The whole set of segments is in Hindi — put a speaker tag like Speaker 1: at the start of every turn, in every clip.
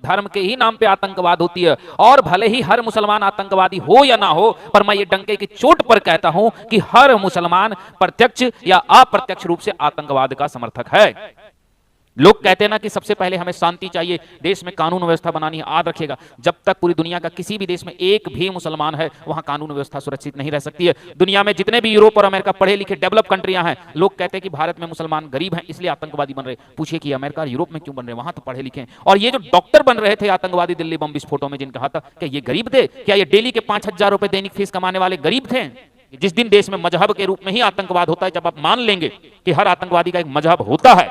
Speaker 1: धर्म के ही नाम पे आतंकवाद होती है। और भले ही हर मुसलमान आतंकवादी हो या ना हो, पर मैं ये डंके की चोट पर कहता हूं कि हर मुसलमान प्रत्यक्ष या अप्रत्यक्ष रूप से आतंकवाद का समर्थक है। लोग कहते हैं ना कि सबसे पहले हमें शांति चाहिए, देश में कानून व्यवस्था बनानी है। याद रखिएगा, जब तक पूरी दुनिया का किसी भी देश में एक भी मुसलमान है, वहां कानून व्यवस्था सुरक्षित नहीं रह सकती है। दुनिया में जितने भी यूरोप और अमेरिका पढ़े लिखे डेवलप कंट्रियां हैं, लोग कहते हैं कि भारत में मुसलमान गरीब हैं इसलिए आतंकवादी बन रहे। पूछिए कि अमेरिका और यूरोप में क्यों बन रहे, वहां तो पढ़े लिखे हैं। और ये जो डॉक्टर बन रहे थे आतंकवादी दिल्ली बम विस्फोटों में, जिनका था क्या ये गरीब थे? क्या ये डेली के 5,000 रुपए दैनिक फीस कमाने वाले गरीब थे? जिस दिन देश में मजहब के रूप में ही आतंकवाद होता है, जब आप मान लेंगे कि हर आतंकवादी का एक मजहब होता है,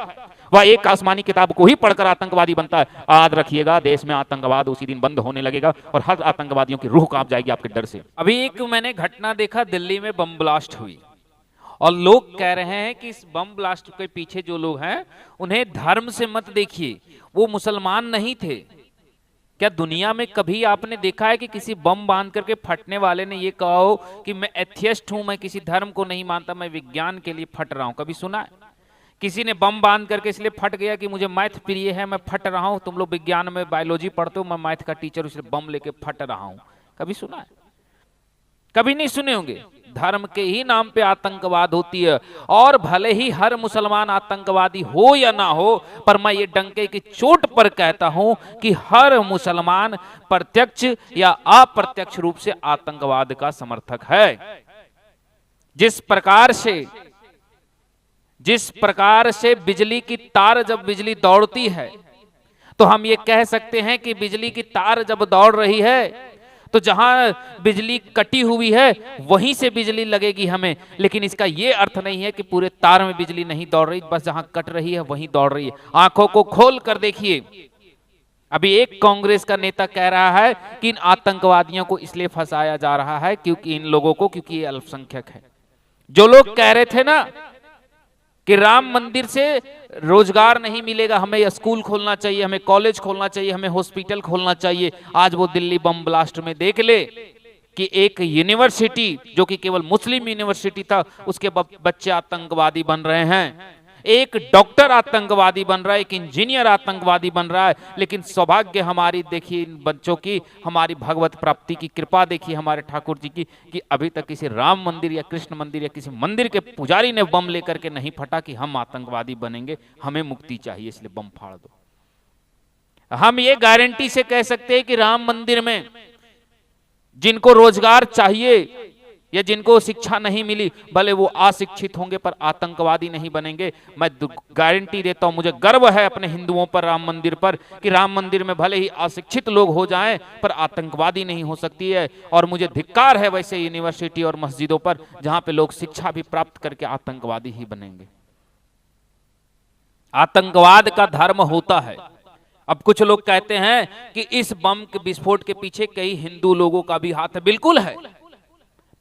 Speaker 1: वह एक आसमानी किताब को ही पढ़कर आतंकवादी बनता है, याद रखिएगा देश में आतंकवाद उसी दिन बंद होने लगेगा और हर आतंकवादियों की रूह कांप जाएगी आपके डर से। अभी एक मैंने घटना देखा, दिल्ली में बम ब्लास्ट हुई और लोग कह रहे हैं कि इस बम ब्लास्ट के पीछे जो लोग हैं उन्हें धर्म से मत देखिए, वो मुसलमान नहीं थे। क्या दुनिया में कभी आपने देखा है कि किसी बम बांध करके फटने वाले ने ये कहा हो कि मैं एथियस्ट हूं, मैं किसी धर्म को नहीं मानता, मैं विज्ञान के लिए फट रहा हूं? कभी सुना है? किसी ने बम बांध करके इसलिए फट गया कि मुझे मैथ प्रिय है, मैं फट रहा हूं, तुम लोग विज्ञान में बायोलॉजी पढ़ते हो, मैं मैथ का टीचर हूं इसलिए बम लेके फट रहा हूं? कभी सुना है? कभी नहीं सुने होंगे। धर्म के ही नाम पे आतंकवाद होती है। और भले ही हर मुसलमान आतंकवादी हो या ना हो, पर मैं ये डंके की चोट पर कहता हूं कि हर मुसलमान प्रत्यक्ष या अप्रत्यक्ष रूप से आतंकवाद का समर्थक है। जिस प्रकार से बिजली की तार, जब बिजली दौड़ती है तो हम ये कह सकते हैं कि बिजली की तार जब दौड़ रही है तो जहां बिजली कटी हुई है वहीं से बिजली लगेगी हमें, लेकिन इसका ये अर्थ नहीं है कि पूरे तार में बिजली नहीं दौड़ रही, बस जहां कट रही है वहीं दौड़ रही है। आंखों को खोल कर देखिए। अभी एक कांग्रेस का नेता कह रहा है कि इन आतंकवादियों को इसलिए फंसाया जा रहा है क्योंकि इन लोगों को, क्योंकि ये अल्पसंख्यक है। जो लोग कह रहे थे ना कि राम मंदिर से रोजगार नहीं मिलेगा, हमें स्कूल खोलना चाहिए, हमें कॉलेज खोलना चाहिए, हमें हॉस्पिटल खोलना चाहिए, आज वो दिल्ली बम ब्लास्ट में देख ले कि एक यूनिवर्सिटी जो कि केवल मुस्लिम यूनिवर्सिटी था, उसके बच्चे आतंकवादी बन रहे हैं। एक डॉक्टर आतंकवादी बन रहा है, एक इंजीनियर आतंकवादी बन रहा है। लेकिन सौभाग्य हमारी देखिए इन बच्चों की, हमारी भगवत प्राप्ति की कृपा देखिए हमारे ठाकुर जी की, कि अभी तक किसी राम मंदिर या कृष्ण मंदिर या किसी मंदिर के पुजारी ने बम लेकर के नहीं फटा कि हम आतंकवादी बनेंगे, हमें मुक्ति चाहिए इसलिए बम फाड़ दो। हम ये गारंटी से कह सकते हैं कि राम मंदिर में जिनको रोजगार चाहिए या जिनको शिक्षा नहीं मिली, भले वो अशिक्षित होंगे पर आतंकवादी नहीं बनेंगे। मैं गारंटी देता हूं, मुझे गर्व है अपने हिंदुओं पर, राम मंदिर पर, कि राम मंदिर में भले ही अशिक्षित लोग हो जाएं पर आतंकवादी नहीं हो सकती है। और मुझे धिक्कार है वैसे यूनिवर्सिटी और मस्जिदों पर जहां पे लोग शिक्षा भी प्राप्त करके आतंकवादी ही बनेंगे। आतंकवाद का धर्म होता है। अब कुछ लोग कहते हैं कि इस बम के विस्फोट के पीछे कई हिंदू लोगों का भी हाथ है। बिल्कुल है,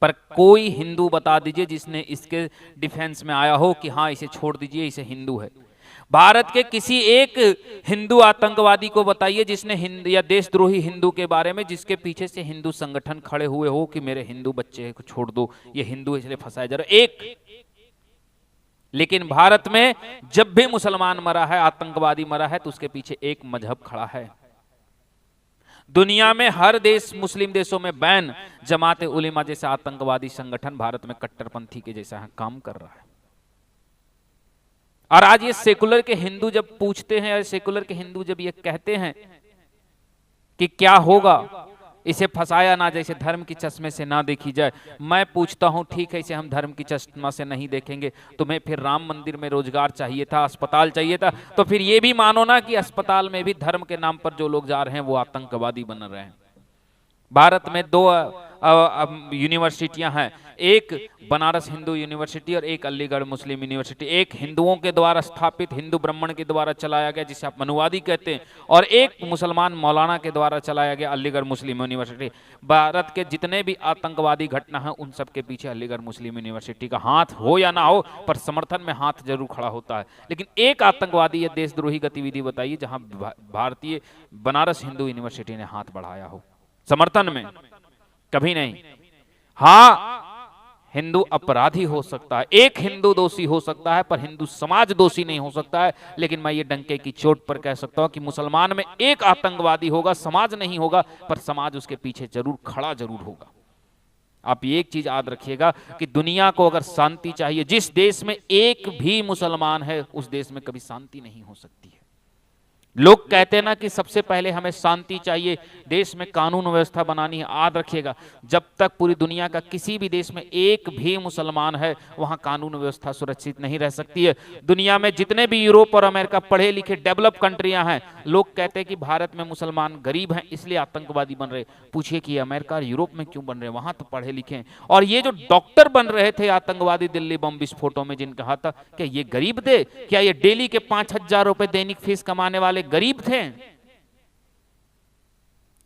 Speaker 1: पर कोई हिंदू बता दीजिए जिसने इसके डिफेंस में आया हो कि हाँ इसे छोड़ दीजिए, इसे हिंदू है। भारत के किसी एक हिंदू आतंकवादी को बताइए जिसने हिंदू या देशद्रोही हिंदू के बारे में, जिसके पीछे से हिंदू संगठन खड़े हुए हो कि मेरे हिंदू बच्चे को छोड़ दो, ये हिंदू इसलिए फंसाया जा रहा है। एक लेकिन भारत में जब भी मुसलमान मरा है, आतंकवादी मरा है, तो उसके पीछे एक मजहब खड़ा है। दुनिया में हर देश, मुस्लिम देशों में बैन, जमाते उलेमा जैसा आतंकवादी संगठन भारत में कट्टरपंथी के जैसा काम कर रहा है। और आज ये सेकुलर के हिंदू जब पूछते हैं, सेकुलर के हिंदू जब ये कहते हैं कि क्या होगा, इसे फंसाया ना जैसे धर्म की चश्मे से ना देखी जाए, मैं पूछता हूं ठीक है इसे हम धर्म की चश्मा से नहीं देखेंगे, तुम्हें फिर राम मंदिर में रोजगार चाहिए था, अस्पताल चाहिए था, तो फिर ये भी मानो ना कि अस्पताल में भी धर्म के नाम पर जो लोग जा रहे हैं वो आतंकवादी बन रहे हैं। भारत में दो यूनिवर्सिटियां हैं, एक बनारस हिंदू यूनिवर्सिटी और एक अलीगढ़ मुस्लिम यूनिवर्सिटी। एक हिंदुओं के द्वारा स्थापित, हिंदू ब्राह्मण के द्वारा चलाया गया जिसे आप मनुवादी कहते हैं, और एक मुसलमान मौलाना के द्वारा चलाया गया अलीगढ़ मुस्लिम यूनिवर्सिटी। भारत के जितने भी आतंकवादी घटना है उन सब के पीछे अलीगढ़ मुस्लिम यूनिवर्सिटी का हाथ हो या ना हो, पर समर्थन में हाथ जरूर खड़ा होता है। लेकिन एक आतंकवादी या देशद्रोही गतिविधि बताइए जहां भारतीय बनारस हिंदू यूनिवर्सिटी ने हाथ बढ़ाया हो समर्थन में? कभी नहीं। हाँ, हिंदू अपराधी हो सकता है, एक हिंदू दोषी हो सकता है, पर हिंदू समाज दोषी नहीं हो सकता है। लेकिन मैं ये डंके की चोट पर कह सकता हूं कि मुसलमान में एक आतंकवादी होगा, समाज नहीं होगा, पर समाज उसके पीछे जरूर खड़ा जरूर होगा। आप ये एक चीज याद रखिएगा कि दुनिया को अगर शांति चाहिए, जिस देश में एक भी मुसलमान है उस देश में कभी शांति नहीं हो सकती है। लोग कहते हैं ना कि सबसे पहले हमें शांति चाहिए, देश में कानून व्यवस्था बनानी है। याद रखिएगा, जब तक पूरी दुनिया का किसी भी देश में एक भी मुसलमान है वहां कानून व्यवस्था सुरक्षित नहीं रह सकती है। दुनिया में जितने भी यूरोप और अमेरिका पढ़े लिखे डेवलप कंट्रियां हैं, लोग कहते हैं कि भारत में मुसलमान गरीब हैं इसलिए आतंकवादी बन रहे। पूछिए कि अमेरिका और यूरोप में क्यों बन रहे, वहां तो पढ़े लिखे हैं। और ये जो डॉक्टर बन रहे थे आतंकवादी दिल्ली बम विस्फोटों में, जिनका कहा था क्या ये गरीब थे? क्या ये डेली के 5,000 रुपए दैनिक फीस कमाने वाले गरीब थे?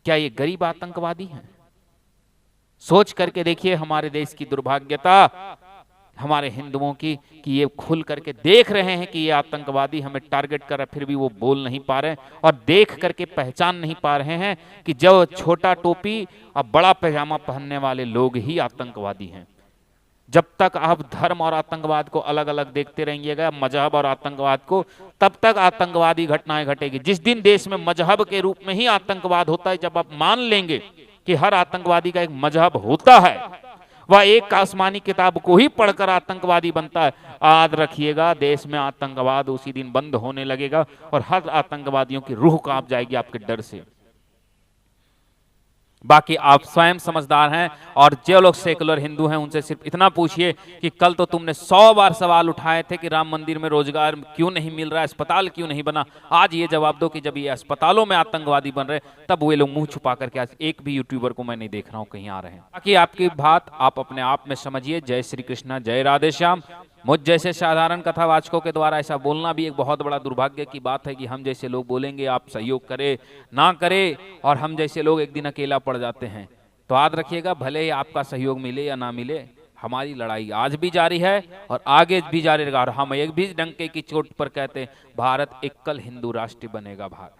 Speaker 1: क्या ये गरीब आतंकवादी हैं? सोच करके देखिए हमारे देश की दुर्भाग्यता, हमारे हिंदुओं की, कि ये खुल करके देख रहे हैं कि ये आतंकवादी हमें टारगेट कर रहा है, फिर भी वो बोल नहीं पा रहे और देख करके पहचान नहीं पा रहे हैं कि जो छोटा टोपी और बड़ा पैजामा पहनने वाले लोग ही आतंकवादी हैं। जब तक आप धर्म और आतंकवाद को अलग अलग देखते रहेंगे, मजहब और आतंकवाद को, तब तक आतंकवादी घटनाएं घटेगी। जिस दिन देश में मजहब के रूप में ही आतंकवाद होता है, जब आप मान लेंगे कि हर आतंकवादी का एक मजहब होता है, वह एक आसमानी किताब को ही पढ़कर आतंकवादी बनता है, याद रखिएगा देश में आतंकवाद उसी दिन बंद होने लगेगा और हर आतंकवादियों की रूह कांप जाएगी आपके डर से। बाकी आप स्वयं समझदार हैं, और जो लोग सेकुलर हिंदू हैं उनसे सिर्फ इतना पूछिए कि कल तो तुमने 100 बार सवाल उठाए थे कि राम मंदिर में रोजगार क्यों नहीं मिल रहा है, अस्पताल क्यों नहीं बना। आज ये जवाब दो कि जब ये अस्पतालों में आतंकवादी बन रहे तब वो लोग मुंह छुपा करके, आज एक भी यूट्यूबर को मैं नहीं देख रहा हूं कहीं आ रहे हैं। बाकी आपकी बात आप अपने आप में समझिए। जय श्री कृष्णा, जय राधे श्याम। मुझ जैसे साधारण कथावाचकों के द्वारा ऐसा बोलना भी एक बहुत बड़ा दुर्भाग्य की बात है कि हम जैसे लोग बोलेंगे, आप सहयोग करें ना करें, और हम जैसे लोग एक दिन अकेला पड़ जाते हैं। तो याद रखिएगा, भले ही आपका सहयोग मिले या ना मिले, हमारी लड़ाई आज भी जारी है और आगे भी जारी रहेगा। और हम एक भी डंके की चोट पर कहते हैं, भारत एकल हिंदू राष्ट्र बनेगा। भारत